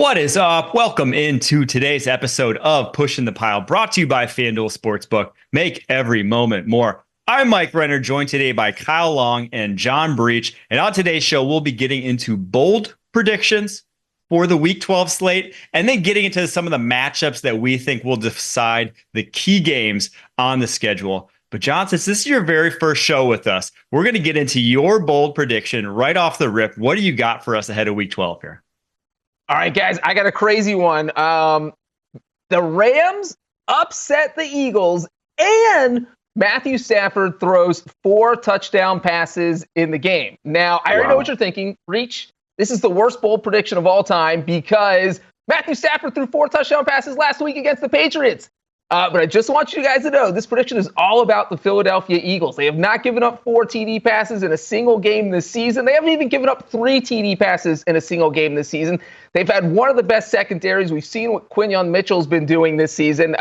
What is up? Welcome into today's episode of Pushing the Pile, brought to you by FanDuel Sportsbook. Make every moment more. I'm Mike Renner, joined today by Kyle Long and John Breach. And on today's show, we'll be getting into bold predictions for the Week 12 slate, and then getting into some of the matchups that we think will decide the key games on the schedule. But John, since this is your very first show with us, we're going to get into your bold prediction right off the rip. What do you got for us ahead of Week 12 here? All right, guys, I got a crazy one. The Rams upset the Eagles, and Matthew Stafford throws 4 touchdown passes in the game. Now, I already know what you're thinking. Reach, this is the worst bold prediction of all time because Matthew Stafford threw 4 touchdown passes last week against the Patriots. But I just want you guys to know this prediction is all about the Philadelphia Eagles. They have not given up 4 TD passes in a single game this season. They haven't even given up 3 TD passes in a single game this season. They've had one of the best secondaries. We've seen what Quinyon Mitchell's been doing this season,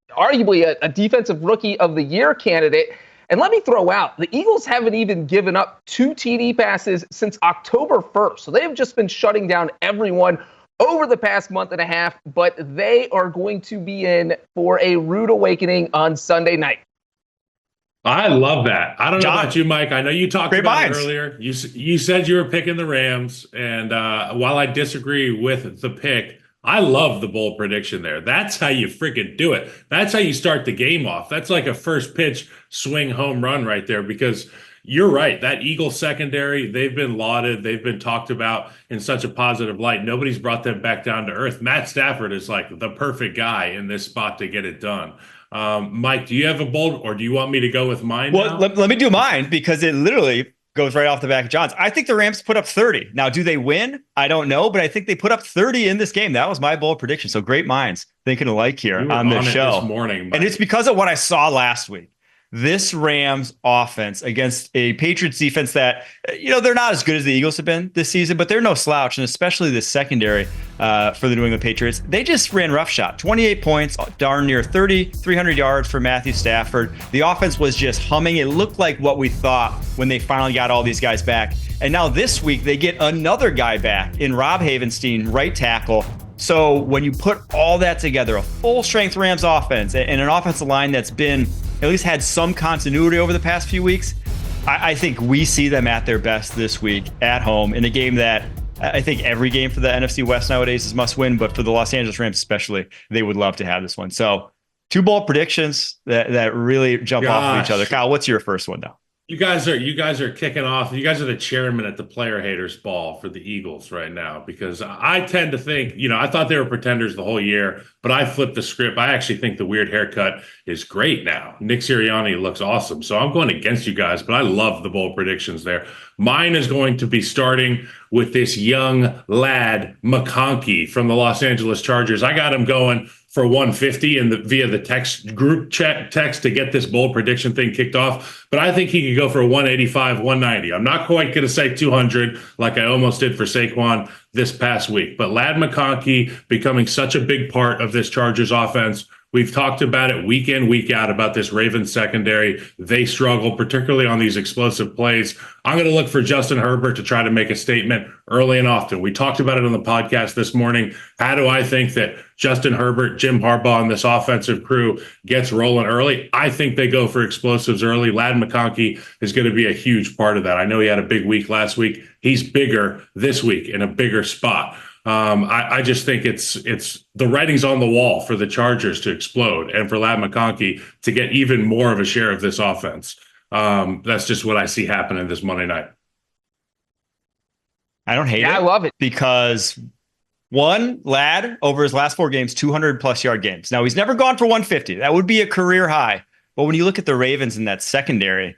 arguably a defensive rookie of the year candidate. And let me throw out, the Eagles haven't even given up 2 TD passes since October 1st. So they have just been shutting down everyone over the past month and a half, but they are going to be in for a rude awakening on Sunday night. I love that. I don't know about you, Mike. I know you talked about it earlier. You said you were picking the Rams, and while I disagree with the pick, I love the bold prediction there. That's how you freaking do it. That's how you start the game off. That's like a first pitch swing home run right there, because you're right. That Eagles secondary, they've been lauded. They've been talked about in such a positive light. Nobody's brought them back down to earth. Matt Stafford is like the perfect guy in this spot to get it done. Mike, do you have a bold, or do you want me to go with mine? Well, let me do mine because it literally goes right off the back of John's. I think the Rams put up 30. Now, do they win? I don't know, but I think they put up 30 in this game. That was my bold prediction. So great minds thinking alike here on this show. This morning, Mike. And it's because of what I saw last week. This Rams offense against a Patriots defense that, they're not as good as the Eagles have been this season, but they're no slouch, and especially the secondary for the New England Patriots. They just ran roughshod. 28 points, darn near 300 yards for Matthew Stafford. The offense was just humming. It looked like what we thought when they finally got all these guys back. And now this week, they get another guy back in Rob Havenstein, right tackle. So when you put all that together, a full-strength Rams offense and an offensive line that's been at least had some continuity over the past few weeks, I think we see them at their best this week at home in a game that I think every game for the NFC West nowadays is must win, but for the Los Angeles Rams especially, they would love to have this one. So 2 bold predictions that really jump off of each other. Kyle, what's your first one now? You guys are kicking off. You guys are the chairman at the player haters ball for the Eagles right now, because I tend to think, I thought they were pretenders the whole year, but I flipped the script. I actually think the weird haircut is great now. Nick Sirianni looks awesome. So I'm going against you guys, but I love the bold predictions there. Mine is going to be starting with this young lad, McConkey from the Los Angeles Chargers. I got him going for 150 via the text group chat text to get this bold prediction thing kicked off. But I think he could go for 185, 190. I'm not quite going to say 200 like I almost did for Saquon this past week. But Lad McConkey becoming such a big part of this Chargers offense. We've talked about it week in, week out about this Ravens secondary. They struggle, particularly on these explosive plays. I'm going to look for Justin Herbert to try to make a statement early and often. We talked about it on the podcast this morning. How do I think that Justin Herbert, Jim Harbaugh, and this offensive crew gets rolling early? I think they go for explosives early. Lad McConkey is going to be a huge part of that. I know he had a big week last week. He's bigger this week in a bigger spot. I just think it's the writing's on the wall for the Chargers to explode and for Lad McConkey to get even more of a share of this offense. That's just what I see happening this Monday night. I don't hate it. I love it. Because one, Lad, over his last 4 games, 200-plus yard games. Now, he's never gone for 150. That would be a career high. But when you look at the Ravens in that secondary,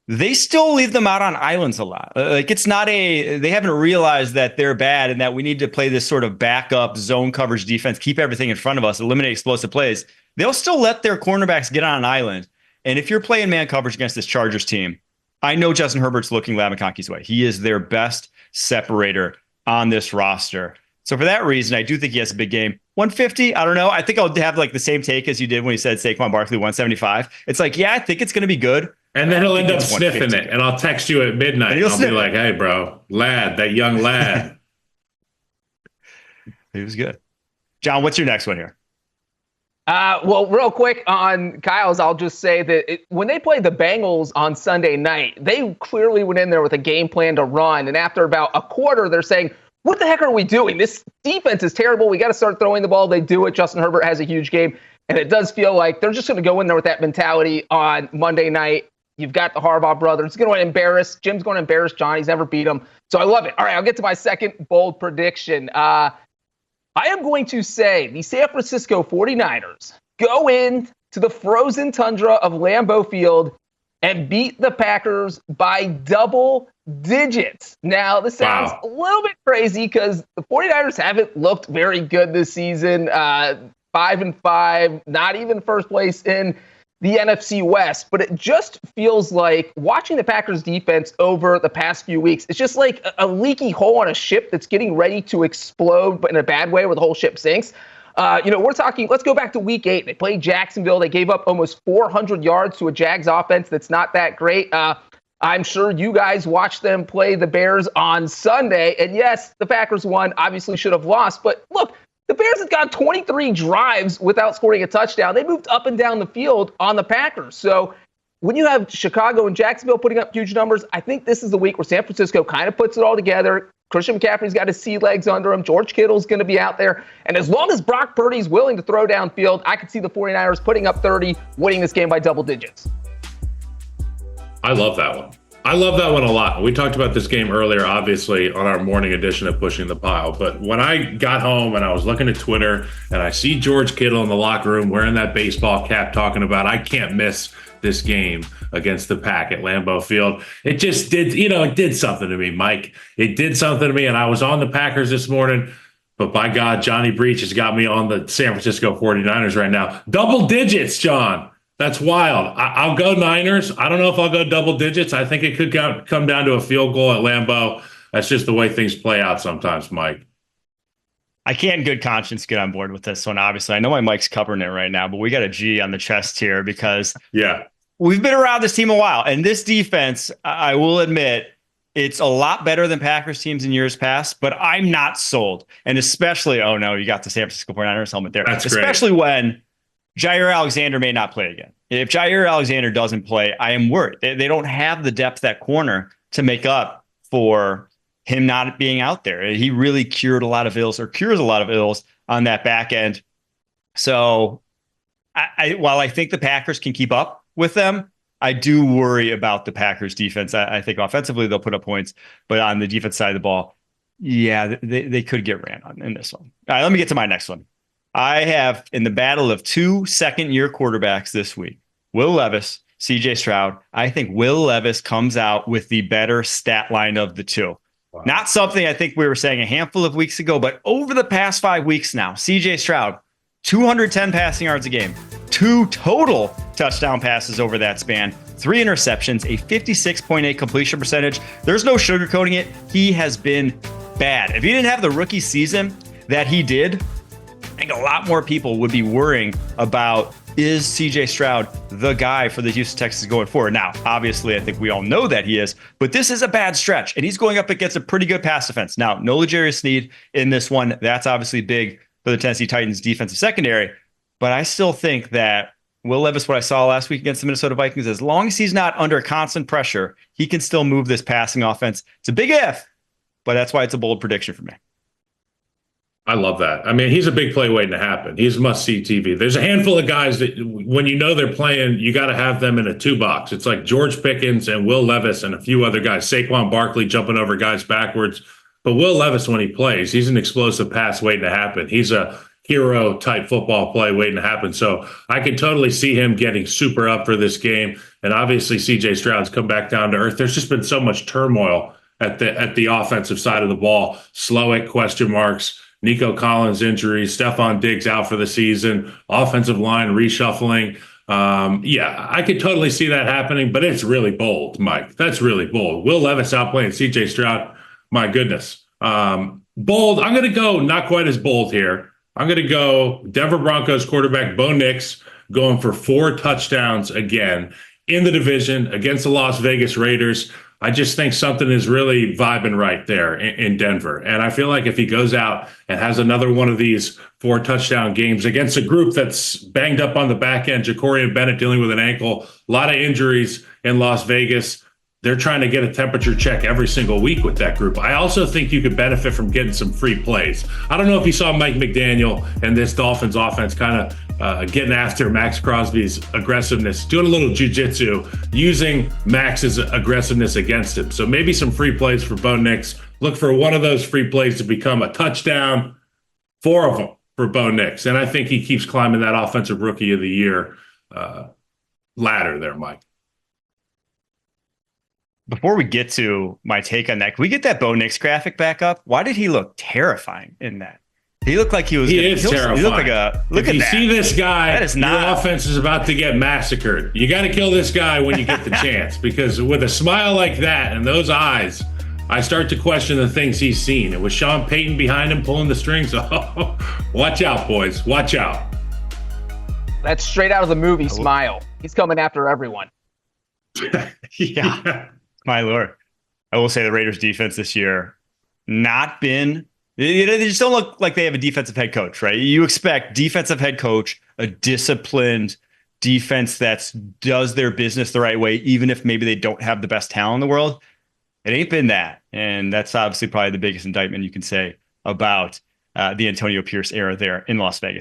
they still leave them out on islands a lot. They haven't realized that they're bad and that we need to play this sort of backup zone coverage defense, keep everything in front of us, eliminate explosive plays. They'll still let their cornerbacks get on an island. And if you're playing man coverage against this Chargers team, I know Justin Herbert's looking Lad McConkey's way. He is their best separator on this roster. So for that reason, I do think he has a big game. 150, I don't know. I think I'll have like the same take as you did when you said Saquon Barkley 175. It's like, yeah, I think it's going to be good. And then he'll end up sniffing it, and I'll text you at midnight. And I'll be like, hey, bro, lad, that young lad. He was good. John, what's your next one here? Well, real quick on Kyle's, I'll just say that when they played the Bengals on Sunday night, they clearly went in there with a game plan to run. And after about a quarter, they're saying, what the heck are we doing? This defense is terrible. We got to start throwing the ball. They do it. Justin Herbert has a huge game. And it does feel like they're just going to go in there with that mentality on Monday night. You've got the Harbaugh brothers. Jim's going to embarrass John. He's never beat him. So I love it. All right, I'll get to my second bold prediction. I am going to say the San Francisco 49ers go in to the frozen tundra of Lambeau Field and beat the Packers by double digits. Now, this sounds a little bit crazy because the 49ers haven't looked very good this season. 5-5, not even first place in the NFC West, but it just feels like watching the Packers defense over the past few weeks, it's just like a leaky hole on a ship that's getting ready to explode, but in a bad way where the whole ship sinks. We're talking, let's go back to week 8. They played Jacksonville. They gave up almost 400 yards to a Jags offense that's not that great. I'm sure you guys watched them play the Bears on Sunday. And yes, the Packers won, obviously should have lost. But look, the Bears had gone 23 drives without scoring a touchdown. They moved up and down the field on the Packers. So when you have Chicago and Jacksonville putting up huge numbers, I think this is the week where San Francisco kind of puts it all together. Christian McCaffrey's got his sea legs under him. George Kittle's going to be out there. And as long as Brock Purdy's willing to throw downfield, I could see the 49ers putting up 30, winning this game by double digits. I love that one. I love that one a lot. We talked about this game earlier, obviously, on our morning edition of Pushing the Pile. But when I got home and I was looking at Twitter and I see George Kittle in the locker room wearing that baseball cap talking about, I can't miss this game against the Pack at Lambeau Field. It just did, it did something to me, Mike. It did something to me. And I was on the Packers this morning. But by God, Johnny Breach has got me on the San Francisco 49ers right now. Double digits, John. That's wild. I'll go Niners. I don't know if I'll go double digits. I think it could come down to a field goal at Lambeau. That's just the way things play out sometimes, Mike. I can't in good conscience get on board with this one, obviously. I know my mic's covering it right now, but we got a G on the chest here because we've been around this team a while. And this defense, I will admit, it's a lot better than Packers teams in years past, but I'm not sold. And especially, oh no, you got the San Francisco 49ers helmet there. That's especially when Jair Alexander may not play again. If Jair Alexander doesn't play, I am worried. They don't have the depth at corner to make up for him not being out there. He really cures a lot of ills on that back end. So while I think the Packers can keep up with them, I do worry about the Packers defense. I think offensively they'll put up points, but on the defense side of the ball, they could get ran on in this one. All right, let me get to my next one. I have in the battle of 2 second-year quarterbacks this week, Will Levis, CJ Stroud. I think Will Levis comes out with the better stat line of the two. Wow. Not something I think we were saying a handful of weeks ago, but over the past 5 weeks now, CJ Stroud, 210 passing yards a game, 2 total touchdown passes over that span, 3 interceptions, a 56.8 completion percentage. There's no sugarcoating it. He has been bad. If he didn't have the rookie season that he did, I think a lot more people would be worrying about, is CJ Stroud the guy for the Houston Texans going forward? Now, obviously, I think we all know that he is, but this is a bad stretch, and he's going up against a pretty good pass defense. Now, no L'Jarius Sneed in this one. That's obviously big for the Tennessee Titans defensive secondary, but I still think that Will Levis, what I saw last week against the Minnesota Vikings, as long as he's not under constant pressure, he can still move this passing offense. It's a big if, but that's why it's a bold prediction for me. I love that. I mean, he's a big play waiting to happen. He's must-see TV. There's a handful of guys that when you know they're playing, you got to have them in a 2-box. It's like George Pickens and Will Levis and a few other guys. Saquon Barkley jumping over guys backwards. But Will Levis, when he plays, he's an explosive pass waiting to happen. He's a hero-type football play waiting to happen. So I can totally see him getting super up for this game. And obviously, C.J. Stroud's come back down to earth. There's just been so much turmoil at the offensive side of the ball. Slowick, question marks. Nico Collins injury, Stephon Diggs out for the season, offensive line reshuffling. I could totally see that happening, but it's really bold, Mike. That's really bold. Will Levis outplaying CJ Stroud. My goodness. Bold. I'm going to go not quite as bold here. I'm going to go Denver Broncos quarterback Bo Nix going for 4 touchdowns again in the division against the Las Vegas Raiders. I just think something is really vibing right there in Denver. And I feel like if he goes out and has another one of these 4 touchdown games against a group that's banged up on the back end, Ja'Cory Bennett dealing with an ankle, a lot of injuries in Las Vegas. They're trying to get a temperature check every single week with that group. I also think you could benefit from getting some free plays. I don't know if you saw Mike McDaniel and this Dolphins offense kind of getting after Max Crosby's aggressiveness, doing a little jujitsu, using Max's aggressiveness against him. So maybe some free plays for Bo Nix. Look for one of those free plays to become a touchdown, 4 of them for Bo Nix. And I think he keeps climbing that offensive rookie of the year ladder there, Mike. Before we get to my take on that, can we get that Bo Nix graphic back up? Why did he look terrifying in that? He looked like he was. He is terrifying. He looked like a. Look at that. If you see this guy, that is not, your offense is about to get massacred. You got to kill this guy when you get the chance, because with a smile like that and those eyes, I start to question the things he's seen. It was Sean Payton behind him pulling the strings. Oh, watch out, boys. Watch out. That's straight out of the movie Smile. He's coming after everyone. Yeah. My Lord. I will say the Raiders defense this year not been, they just don't look like they have a defensive head coach, right? You expect defensive head coach, a disciplined defense that does their business the right way, even if maybe they don't have the best talent in the world. It ain't been that. And that's obviously probably the biggest indictment you can say about the Antonio Pierce era there in Las Vegas.